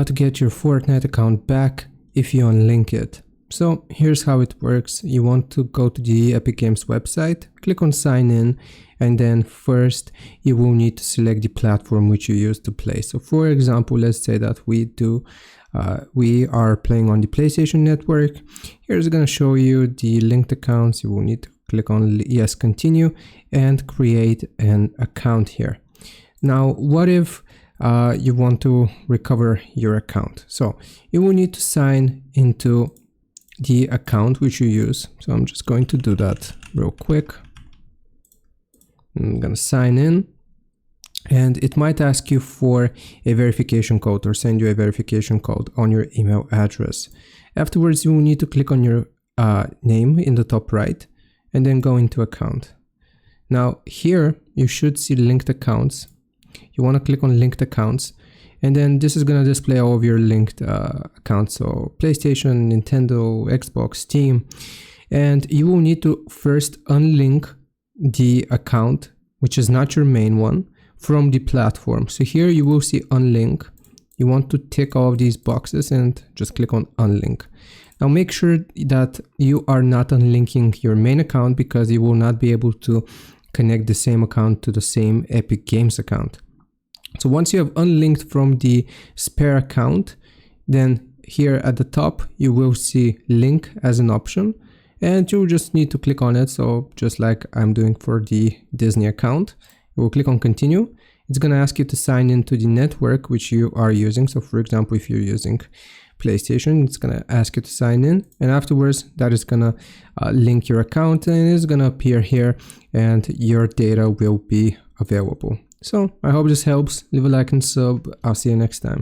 how to get your Fortnite account back if you unlink it. So here's how it works. You want to go to the Epic Games website, click on sign in, and then first you will need to select the platform which you use to play. So for example, let's say that we are playing on the PlayStation Network. Here's going to show you the linked accounts. You will need to click on yes, continue, and create an account here. Now, what if you want to recover your account? So you will need to sign into the account which you use. So I'm just going to do that real quick. I'm going to sign in, and it might ask you for a verification code or send you a verification code on your email address. Afterwards, you will need to click on your name in the top right and then go into account. Now here you should see linked accounts. You want to click on linked accounts, and then this is going to display all of your linked accounts. So PlayStation, Nintendo, Xbox, Steam, and you will need to first unlink the account, which is not your main one, from the platform. So here you will see unlink. You want to tick all of these boxes and just click on unlink. Now make sure that you are not unlinking your main account, because you will not be able to connect the same account to the same Epic Games account. So once you have unlinked from the spare account, then here at the top you will see link as an option, and you'll just need to click on it. So just like I'm doing for the Disney account, you will click on continue. It's going to ask you to sign into the network which you are using. So for example, if you're using PlayStation, it's going to ask you to sign in, and afterwards that is going to link your account, and it's going to appear here, and your data will be available. So I hope this helps. Leave a like and sub. I'll see you next time.